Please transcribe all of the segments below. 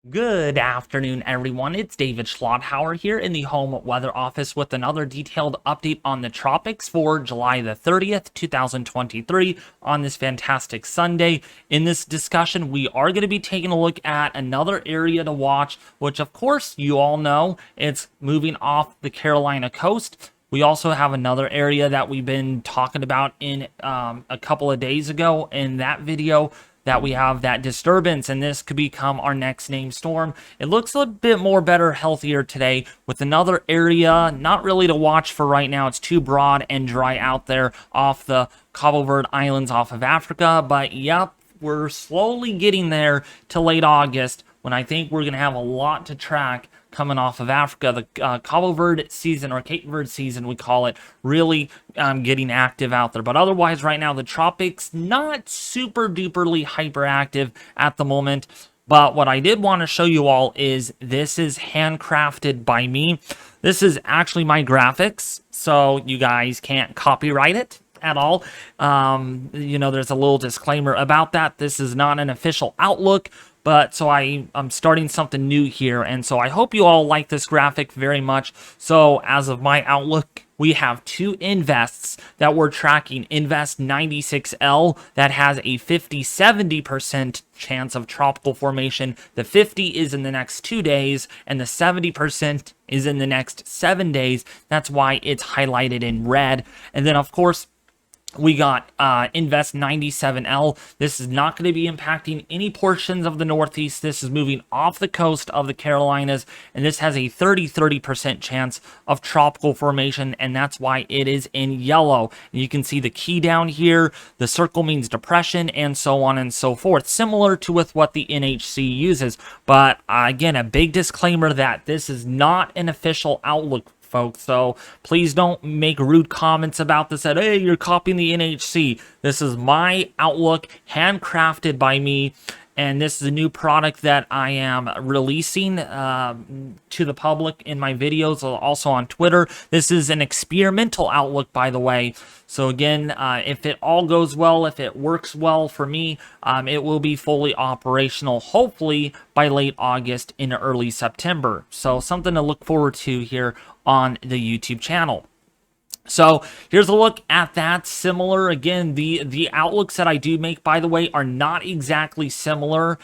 Good afternoon, everyone. It's David Schlotthauer here in the home weather office with another detailed update on the tropics for July the 30th, 2023 on this fantastic Sunday. In this discussion, we are going to be taking a look at another area to watch, which of course you all know it's moving off the Carolina coast. We also have another area that we've been talking about in a couple of days ago in that video, that we have that disturbance, and this could become our next named storm. It looks a bit more better, healthier today with another area not really to watch for right now. It's too broad and dry out there off the Leeward Islands off of Africa, but yep, we're slowly getting there to late August when I think we're going to have a lot to track coming off of Africa. The Cabo Verde season, or Cape Verde season we call it, really getting active out there. But otherwise right now the tropics not super duperly hyperactive at the moment. But what I did want to show you all is this is handcrafted by me. This is actually my graphics, so you guys can't copyright it at all. There's a little disclaimer about that. This is not an official outlook, but so I'm starting something new here, and so I hope you all like this graphic very much. So as of my outlook, we have two invests that we're tracking. Invest 96L that has a 50-70% chance of tropical formation. The 50 is in the next 2 days, and the 70% is in the next 7 days. That's why it's highlighted in red. And then of course, we got Invest 97L. This is not going to be impacting any portions of the Northeast. This is moving off the coast of the Carolinas, and this has a 30% chance of tropical formation, and that's why it is in yellow. And you can see the key down here. The circle means depression, and so on and so forth, similar to with what the NHC uses. But again, a big disclaimer that this is not an official outlook, folks, so please don't make rude comments about this that, hey, you're copying the NHC. This is my outlook, handcrafted by me, and this is a new product that I am releasing to the public in my videos, also on Twitter. This is an experimental outlook, by the way. So again, if it all goes well, if it works well for me, it will be fully operational, hopefully by late August into early September. So something to look forward to here on the YouTube channel. So here's a look at that. Similar, again, the outlooks that I do make, by the way, are not exactly similar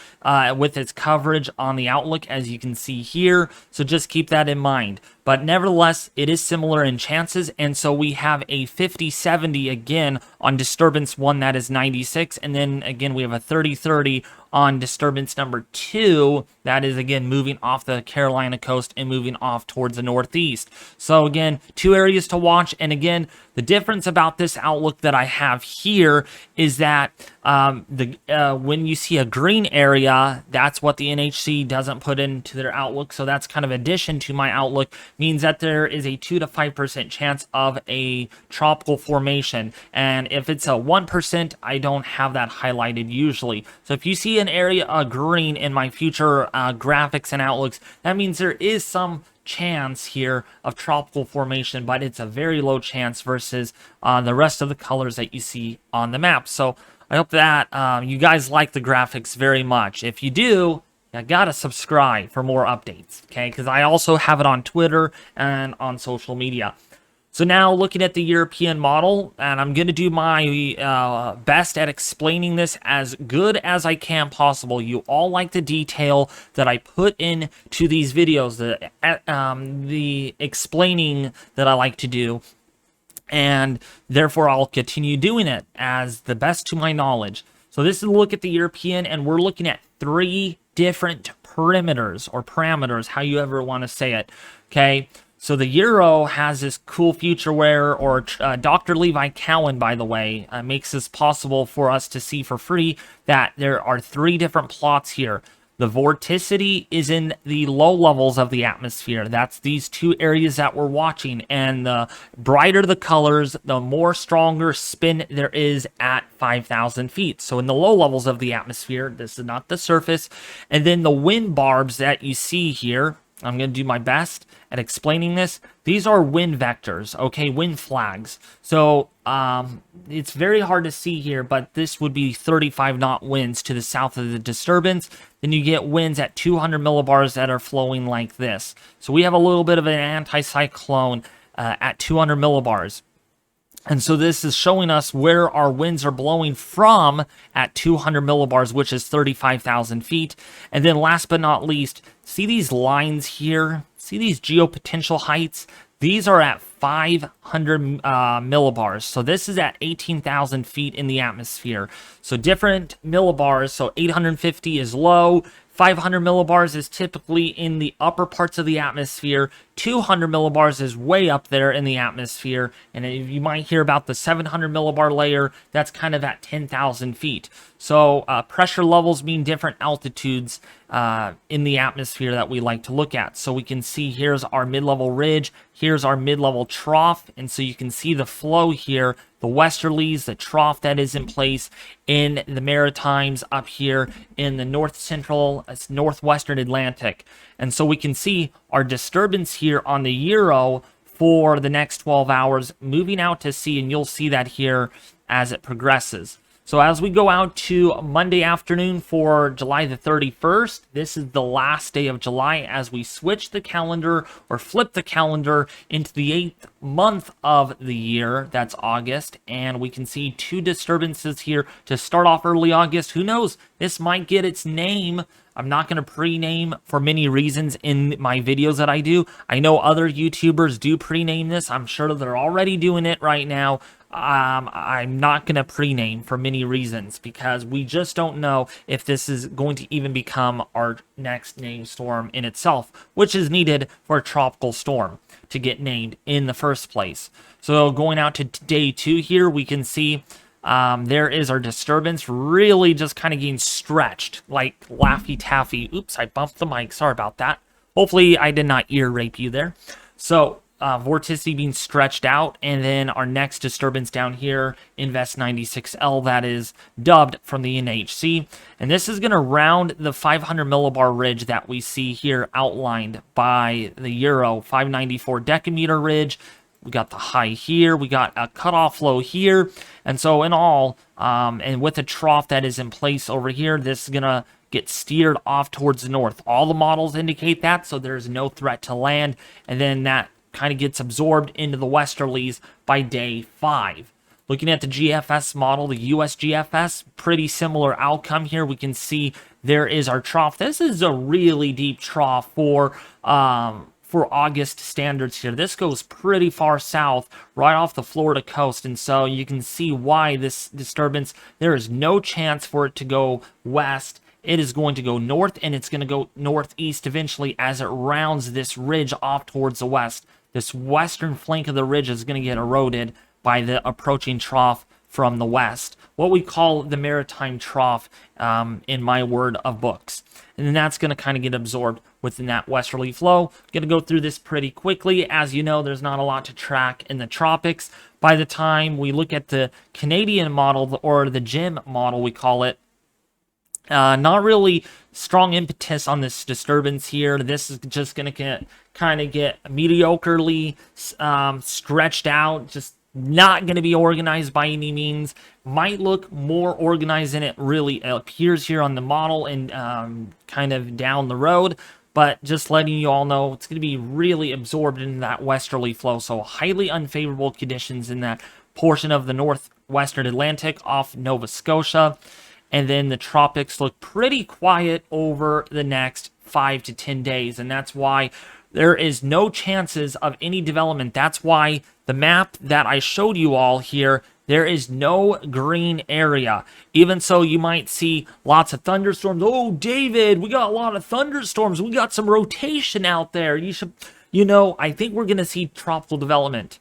with its coverage on the outlook, as you can see here. So just keep that in mind. But nevertheless, it is similar in chances, and so we have a 50-70 again on disturbance 1, that is 96, and then again we have a 30-30 on disturbance number 2, that is again moving off the Carolina coast and moving off towards the Northeast. So again, two areas to watch, and again, the difference about this outlook that I have here is that when you see a green area, that's what the NHC doesn't put into their outlook. So that's kind of addition to my outlook, means that there is a 2 to 5% chance of a tropical formation. And if it's a 1%, I don't have that highlighted usually. So if you see an area green in my future graphics and outlooks, that means there is some chance here of tropical formation, but it's a very low chance versus the rest of the colors that you see on the map. So I hope that you guys like the graphics very much. If you do, you gotta subscribe for more updates, okay? Because I also have it on Twitter and on social media. So now looking at the European model, and I'm going to do my best at explaining this as good as I can possible. You all like the detail that I put into these videos, the explaining that I like to do, and therefore I'll continue doing it as the best to my knowledge. So this is a look at the European, and we're looking at 3 different perimeters, or parameters, how you ever want to say it, okay? So the Euro has this cool feature where, or Dr. Levi Cowan, by the way, makes this possible for us to see for free, that there are 3 different plots here. The vorticity is in the low levels of the atmosphere. That's these 2 areas that we're watching. And the brighter the colors, the more stronger spin there is at 5,000 feet. So in the low levels of the atmosphere, this is not the surface. And then the wind barbs that you see here, I'm going to do my best at explaining this. These are wind vectors, okay, wind flags. So it's very hard to see here, but this would be 35 knot winds to the south of the disturbance. Then you get winds at 200 millibars that are flowing like this. So we have a little bit of an anticyclone at 200 millibars. And so this is showing us where our winds are blowing from at 200 millibars, which is 35,000 feet. And then last but not least, see these lines here? See these geopotential heights? These are at 500 millibars. So this is at 18,000 feet in the atmosphere. So different millibars. So 850 is low. 500 millibars is typically in the upper parts of the atmosphere. 200 millibars is way up there in the atmosphere. And you might hear about the 700 millibar layer. That's kind of at 10,000 feet. So pressure levels mean different altitudes in the atmosphere that we like to look at. So we can see here's our mid-level ridge. Here's our mid-level trough. And so you can see the flow here, the westerlies, the trough that is in place in the Maritimes up here in the north central, northwestern Atlantic. And so we can see our disturbance here on the Euro for the next 12 hours moving out to sea, and you'll see that here as it progresses. So as we go out to Monday afternoon for July the 31st, this is the last day of July as we switch the calendar or flip the calendar into the 8th month of the year. That's August. And we can see two disturbances here to start off early August. Who knows? This might get its name. I'm not going to pre-name for many reasons in my videos that I do. I know other YouTubers do pre-name this. I'm sure they're already doing it right now. I'm not going to pre-name for many reasons because we just don't know if this is going to even become our next named storm in itself, which is needed for a tropical storm to get named in the first place. So going out to day 2 here, we can see there is our disturbance really just kind of getting stretched like Laffy Taffy. Oops, I bumped the mic. Sorry about that. Hopefully I did not ear rape you there. So vorticity being stretched out, and then our next disturbance down here, Invest 96L, that is dubbed from the NHC, and this is going to round the 500 millibar ridge that we see here outlined by the Euro 594 decameter ridge. We got the high here, we got a cutoff low here, and so in all, and with a trough that is in place over here, this is going to get steered off towards the north. All the models indicate that, so there's no threat to land, and then that kind of gets absorbed into the westerlies by day 5. Looking at the GFS model, the US GFS, pretty similar outcome here. We can see there is our trough. This is a really deep trough for August standards here. This goes pretty far south, right off the Florida coast, and so you can see why this disturbance, there is no chance for it to go west. It is going to go north, and it's going to go northeast eventually as it rounds this ridge off towards the west. This western flank of the ridge is going to get eroded by the approaching trough from the west, what we call the maritime trough in my word of books. And then that's going to kind of get absorbed within that westerly flow. Going to go through this pretty quickly. As you know, there's not a lot to track in the tropics. By the time we look at the Canadian model, or the GEM model, we call it, not really strong impetus on this disturbance here. This is just going to kind of get mediocrely stretched out, just not going to be organized by any means. Might look more organized than it really appears here on the model and kind of down the road, but just letting you all know it's going to be really absorbed in that westerly flow. So highly unfavorable conditions in that portion of the northwestern Atlantic off Nova Scotia. And then the tropics look pretty quiet over the next 5 to 10 days. And that's why there is no chances of any development. That's why the map that I showed you all here, there is no green area. Even so, you might see lots of thunderstorms. Oh, David, we got a lot of thunderstorms. We got some rotation out there. I think we're going to see tropical development.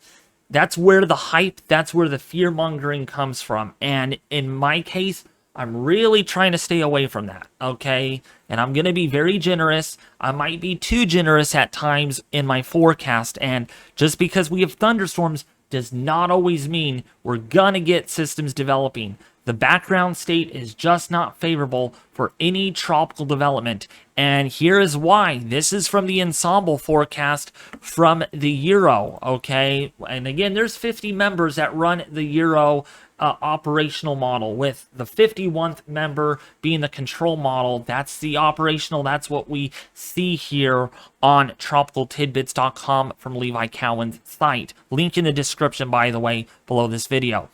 That's where the hype, that's where the fear-mongering comes from. And in my case, I'm really trying to stay away from that, okay? And I'm going to be very generous. I might be too generous at times in my forecast. And just because we have thunderstorms does not always mean we're going to get systems developing. The background state is just not favorable for any tropical development. And here is why. This is from the ensemble forecast from the Euro, okay? And again, there's 50 members that run the Euro operational model, with the 51st member being the control model. That's the operational. That's what we see here on tropicaltidbits.com from Levi Cowan's site. Link in the description, by the way, below this video.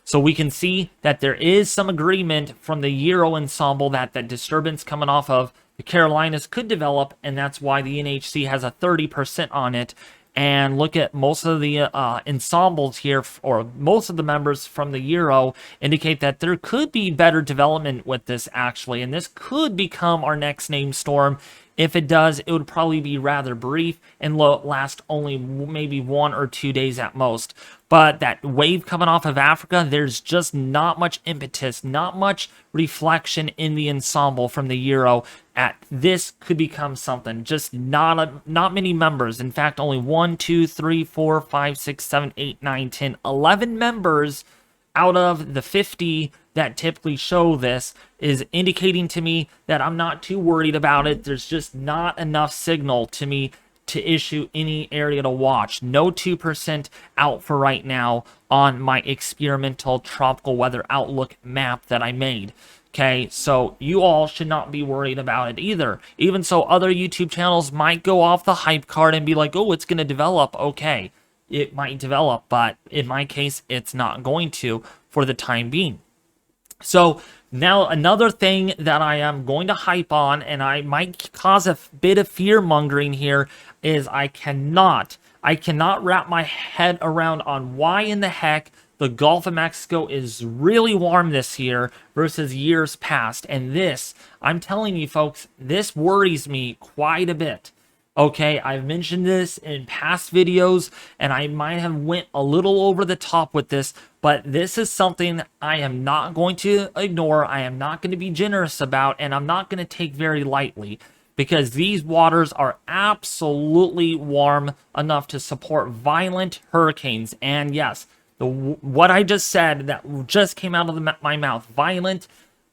So we can see that there is some agreement from the Euro ensemble that that disturbance coming off of the Carolinas could develop, and that's why the NHC has a 30% on it. And look at most of the ensembles here, or most of the members from the Euro indicate that there could be better development with this actually, and this could become our next named storm. If it does, it would probably be rather brief and last only maybe 1 or 2 days at most. But that wave coming off of Africa, there's just not much impetus, not much reflection in the ensemble from the Euro. This could become something. Just not many members. In fact, only 1, 2, 3, 4, 5, 6, 7, 8, 9, 10, 11 members out of the 50 that typically show this is indicating to me that I'm not too worried about it. There's just not enough signal to me to issue any area to watch. No 2% out for right now on my experimental tropical weather outlook map that I made. Okay, so you all should not be worried about it either. Even so, other YouTube channels might go off the hype card and be like, oh, it's going to develop. Okay, it might develop, but in my case, it's not going to for the time being. So now another thing that I am going to hype on, and I might cause a bit of fear mongering here, is I cannot wrap my head around on why in the heck the Gulf of Mexico is really warm this year versus years past. And this, I'm telling you folks, this worries me quite a bit. Okay, I've mentioned this in past videos, and I might have went a little over the top with this, but this is something I am not going to ignore, I am not going to be generous about, and I'm not going to take very lightly, because these waters are absolutely warm enough to support violent hurricanes. And yes, what I just said, that just came out of my mouth, violent.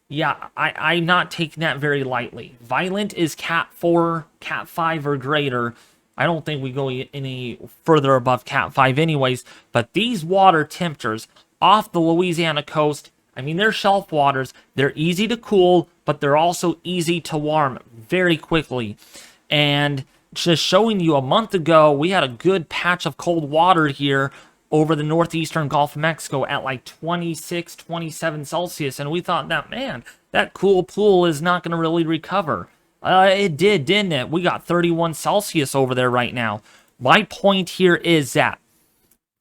Yeah, I'm not taking that very lightly. Violent is Cat 4, Cat 5 or greater. I don't think we go any further above Cat 5 anyways. But these water temperatures off the Louisiana coast, I mean, they're shelf waters. They're easy to cool, but they're also easy to warm very quickly. And just showing you, a month ago, we had a good patch of cold water here over the northeastern Gulf of Mexico at like 26, 27 Celsius. And we thought that, man, that cool pool is not going to really recover. It did, didn't it? We got 31 Celsius over there right now. My point here is that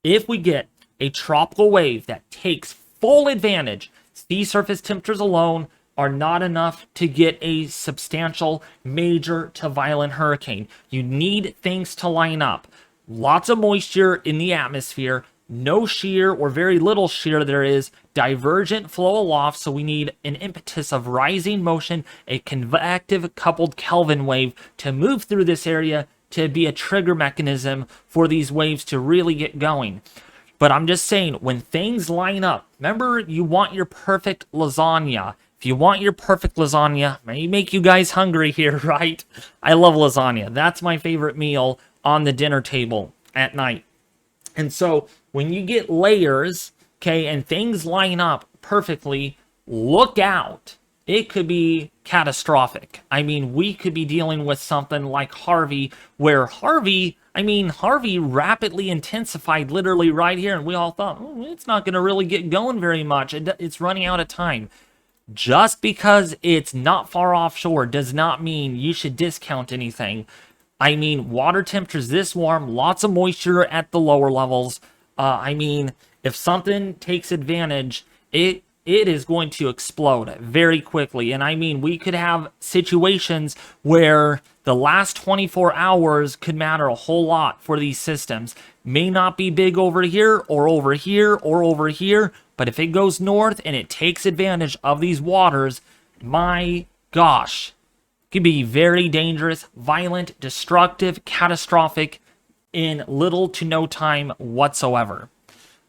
if we get a tropical wave that takes full advantage, sea surface temperatures alone are not enough to get a substantial, major to violent hurricane. You need things to line up. Lots of moisture in the atmosphere, no shear or very little shear there is, divergent flow aloft, so we need an impetus of rising motion, a convective coupled Kelvin wave to move through this area to be a trigger mechanism for these waves to really get going. But I'm just saying, when things line up, remember, you want your perfect lasagna. If you want your perfect lasagna, may make you guys hungry here, right? I love lasagna. That's my favorite meal on the dinner table at night. And so when you get layers, okay, and things line up perfectly, look out. It could be catastrophic. I mean, we could be dealing with something like Harvey, where Harvey rapidly intensified literally right here, and we all thought, oh, it's not going to really get going very much. It's running out of time. Just because it's not far offshore does not mean you should discount anything. I mean, water temperatures this warm, lots of moisture at the lower levels. I mean, if something takes advantage, it is going to explode very quickly. And I mean, we could have situations where the last 24 hours could matter a whole lot for these systems. May not be big over here or over here or over here, but if it goes north and it takes advantage of these waters, my gosh, could be very dangerous, violent, destructive, catastrophic in little to no time whatsoever.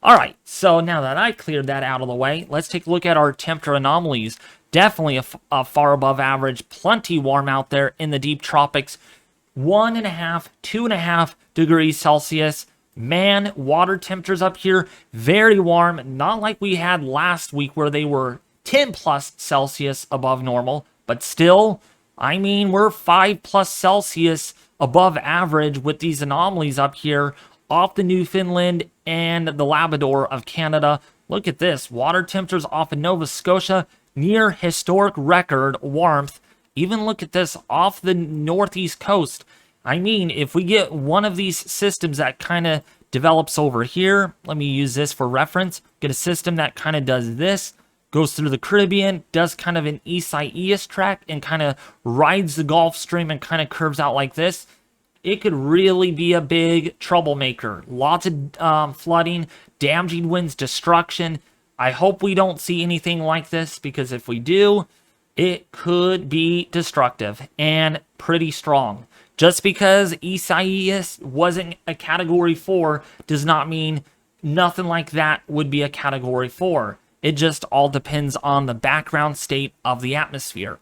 All right, so now that I cleared that out of the way, let's take a look at our temperature anomalies. Definitely a far above average, plenty warm out there in the deep tropics. 1.5, 2.5 degrees Celsius. Man, water temperatures up here, very warm. Not like we had last week where they were 10 plus Celsius above normal, but still, I mean, we're 5 plus Celsius above average with these anomalies up here off the Newfoundland and the Labrador of Canada. Look at this. Water temperatures off of Nova Scotia, near historic record warmth. Even look at this off the northeast coast. I mean, if we get one of these systems that kind of develops over here, let me use this for reference. Get a system that kind of does this, goes through the Caribbean, does kind of an east-east track, and kind of rides the Gulf Stream and kind of curves out like this. It could really be a big troublemaker. Lots of flooding, damaging winds, destruction. I hope we don't see anything like this, because if we do, it could be destructive and pretty strong. Just because Isaias wasn't a Category 4 does not mean nothing like that would be a Category 4. It just all depends on the background state of the atmosphere.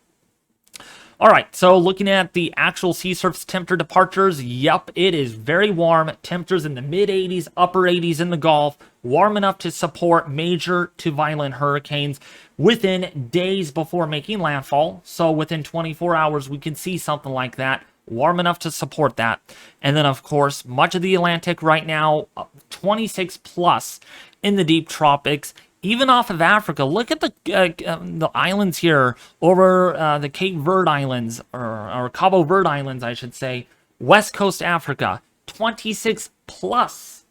All right, so looking at the actual sea surface temperature departures, yep, it is very warm. Temperatures in the mid-80s, upper 80s in the Gulf, warm enough to support major to violent hurricanes within days before making landfall. So within 24 hours, we can see something like that, warm enough to support that. And then, of course, much of the Atlantic right now, 26 plus in the deep tropics. Even off of Africa, look at the islands here over the Cape Verde Islands, or Cabo Verde Islands, I should say. West Coast Africa, 26 plus.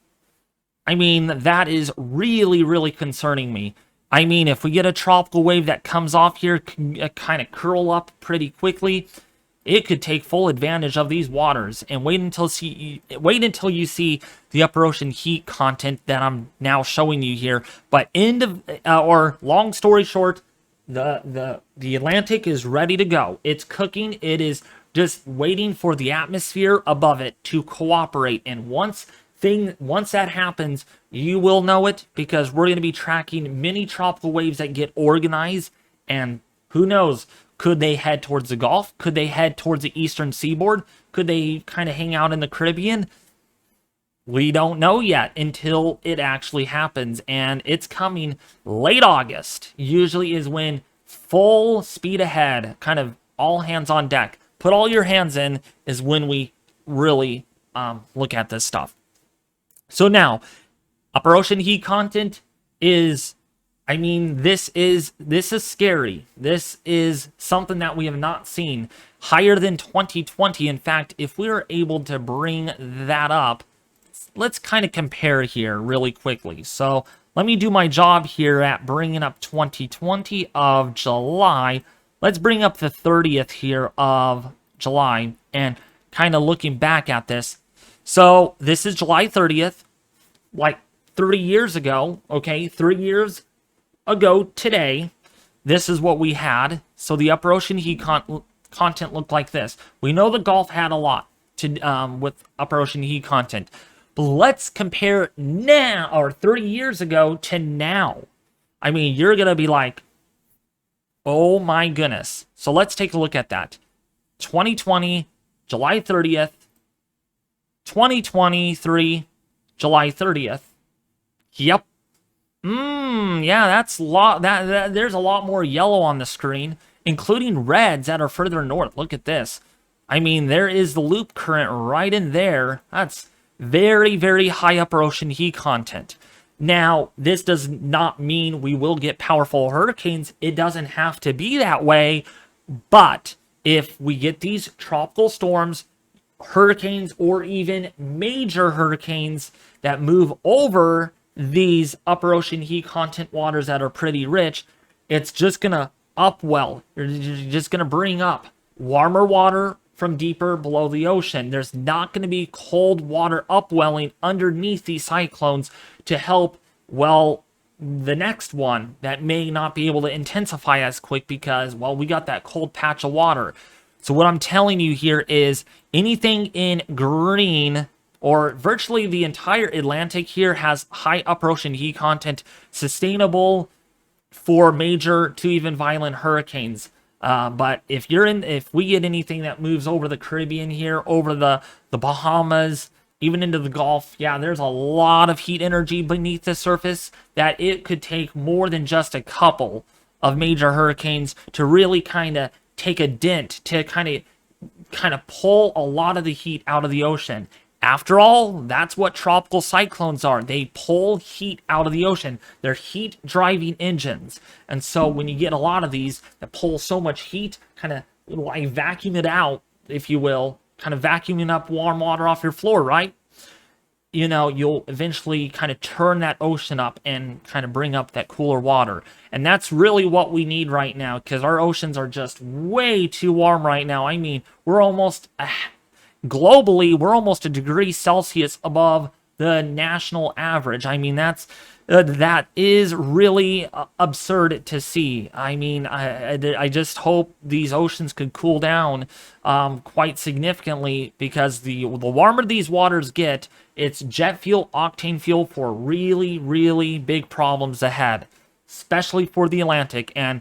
I mean, that is really, really concerning me. I mean, if we get a tropical wave that comes off here, kind of curl up pretty quickly, it could take full advantage of these waters. And wait until you see the upper ocean heat content that I'm now showing you here. But long story short, the Atlantic is ready to go. It's cooking. It is just waiting for the atmosphere above it to cooperate. And once that happens, you will know it, because we're going to be tracking many tropical waves that get organized. And who knows? Could they head towards the Gulf? Could they head towards the eastern seaboard? Could they kind of hang out in the Caribbean? We don't know yet until it actually happens. And it's coming late August. Usually is when full speed ahead, kind of all hands on deck. Put all your hands in is when we really look at this stuff. So now, upper ocean heat content is... I mean, this is scary. This is something that we have not seen. Higher than 2020. In fact, if we were able to bring that up, let's kind of compare here really quickly. So let me do my job here at bringing up 2020 of July. Let's bring up the 30th here of July and kind of looking back at this. So this is July 30th, like 30 years ago, okay? 3 years ago today, this is what we had. So the upper ocean heat content looked like this. We know the Gulf had a lot to with upper ocean heat content, but let's compare now, or 30 years ago to now. I mean, you're gonna be like, oh my goodness. So let's take a look at that. 2020, July 30th, 2023, July 30th. Yep. Yeah, that's there's a lot more yellow on the screen, including reds that are further north. Look at this. I mean, there is the loop current right in there. That's very, very high upper ocean heat content. Now, this does not mean we will get powerful hurricanes. It doesn't have to be that way. But if we get these tropical storms, hurricanes, or even major hurricanes that move over these upper ocean heat content waters that are pretty rich, it's just gonna upwell. You're just gonna bring up warmer water from deeper below the ocean. There's not gonna be cold water upwelling underneath these cyclones to help, well, the next one that may not be able to intensify as quick because, well, we got that cold patch of water. So what I'm telling you here is anything in green or virtually the entire Atlantic here has high upper ocean heat content, sustainable for major to even violent hurricanes. But if we get anything that moves over the Caribbean here, over the Bahamas, even into the Gulf, yeah, there's a lot of heat energy beneath the surface that it could take more than just a couple of major hurricanes to really kind of take a dent, to kind of pull a lot of the heat out of the ocean. After all, that's what tropical cyclones are. They pull heat out of the ocean. They're heat-driving engines. And so when you get a lot of these that pull so much heat, kind of like vacuum it out, if you will, kind of vacuuming up warm water off your floor, right? You know, you'll eventually kind of turn that ocean up and kind of bring up that cooler water. And that's really what we need right now, because our oceans are just way too warm right now. I mean, we're almost... globally, we're almost a degree Celsius above the national average. I mean, that is really absurd to see. I mean, I just hope these oceans could cool down quite significantly, because the warmer these waters get, it's jet fuel, octane fuel for really, really big problems ahead, especially for the Atlantic. And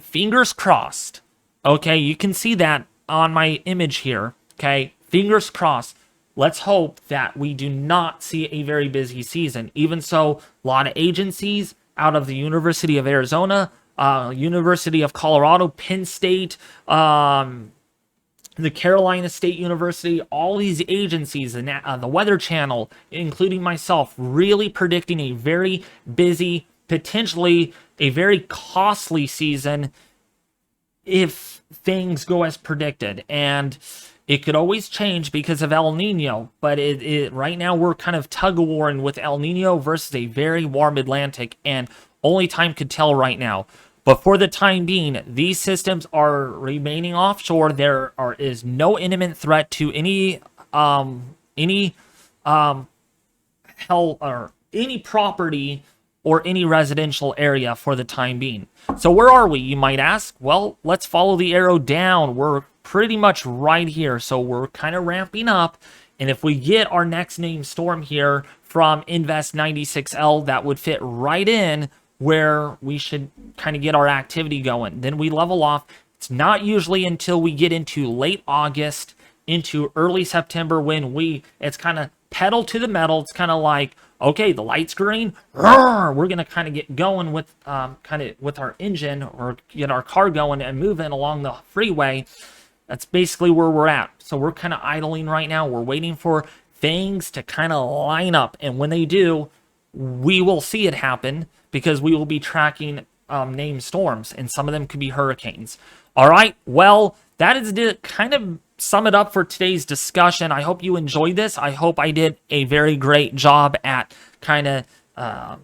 fingers crossed, okay, you can see that on my image here, okay? Fingers crossed. Let's hope that we do not see a very busy season. Even so, a lot of agencies out of the University of Arizona, University of Colorado, Penn State, the Carolina State University, all these agencies, the Weather Channel, including myself, really predicting a very busy, potentially a very costly season if things go as predicted. And it could always change because of El Nino, but right now we're kind of tug-of-warring with El Nino versus a very warm Atlantic, and only time could tell right now. But for the time being, these systems are remaining offshore. There is no imminent threat to any property or any residential area for the time being. So where are we, you might ask? Well, let's follow the arrow down. We're pretty much right here, so we're kind of ramping up. And if we get our next named storm here from Invest 96L, that would fit right in where we should kind of get our activity going. Then we level off. It's not usually until we get into late August, into early September, when it's kind of pedal to the metal. It's kind of like, okay, the light's green, we're going to kind of get going with with our engine, or get our car going and moving along the freeway. That's basically where we're at. So we're kind of idling right now. We're waiting for things to kind of line up. And when they do, we will see it happen, because we will be tracking named storms, and some of them could be hurricanes. All right, well, that is to kind of sum it up for today's discussion. I hope you enjoyed this. I hope I did a very great job at kind of, not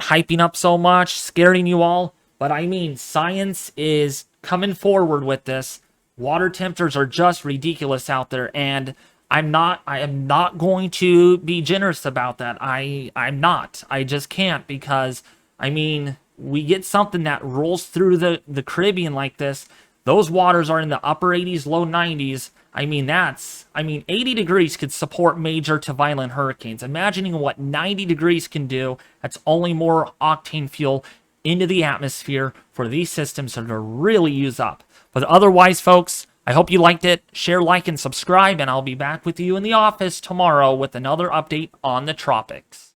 hyping up so much, scaring you all. But I mean, science is coming forward with this. Water temperatures are just ridiculous out there, and I am not going to be generous about that. I'm not. I just can't, because I mean, we get something that rolls through the Caribbean like this. Those waters are in the upper 80s, low 90s. I mean, 80 degrees could support major to violent hurricanes. Imagining what 90 degrees can do, that's only more octane fuel into the atmosphere for these systems to really use up. But otherwise, folks, I hope you liked it. Share, like, and subscribe, and I'll be back with you in the office tomorrow with another update on the tropics.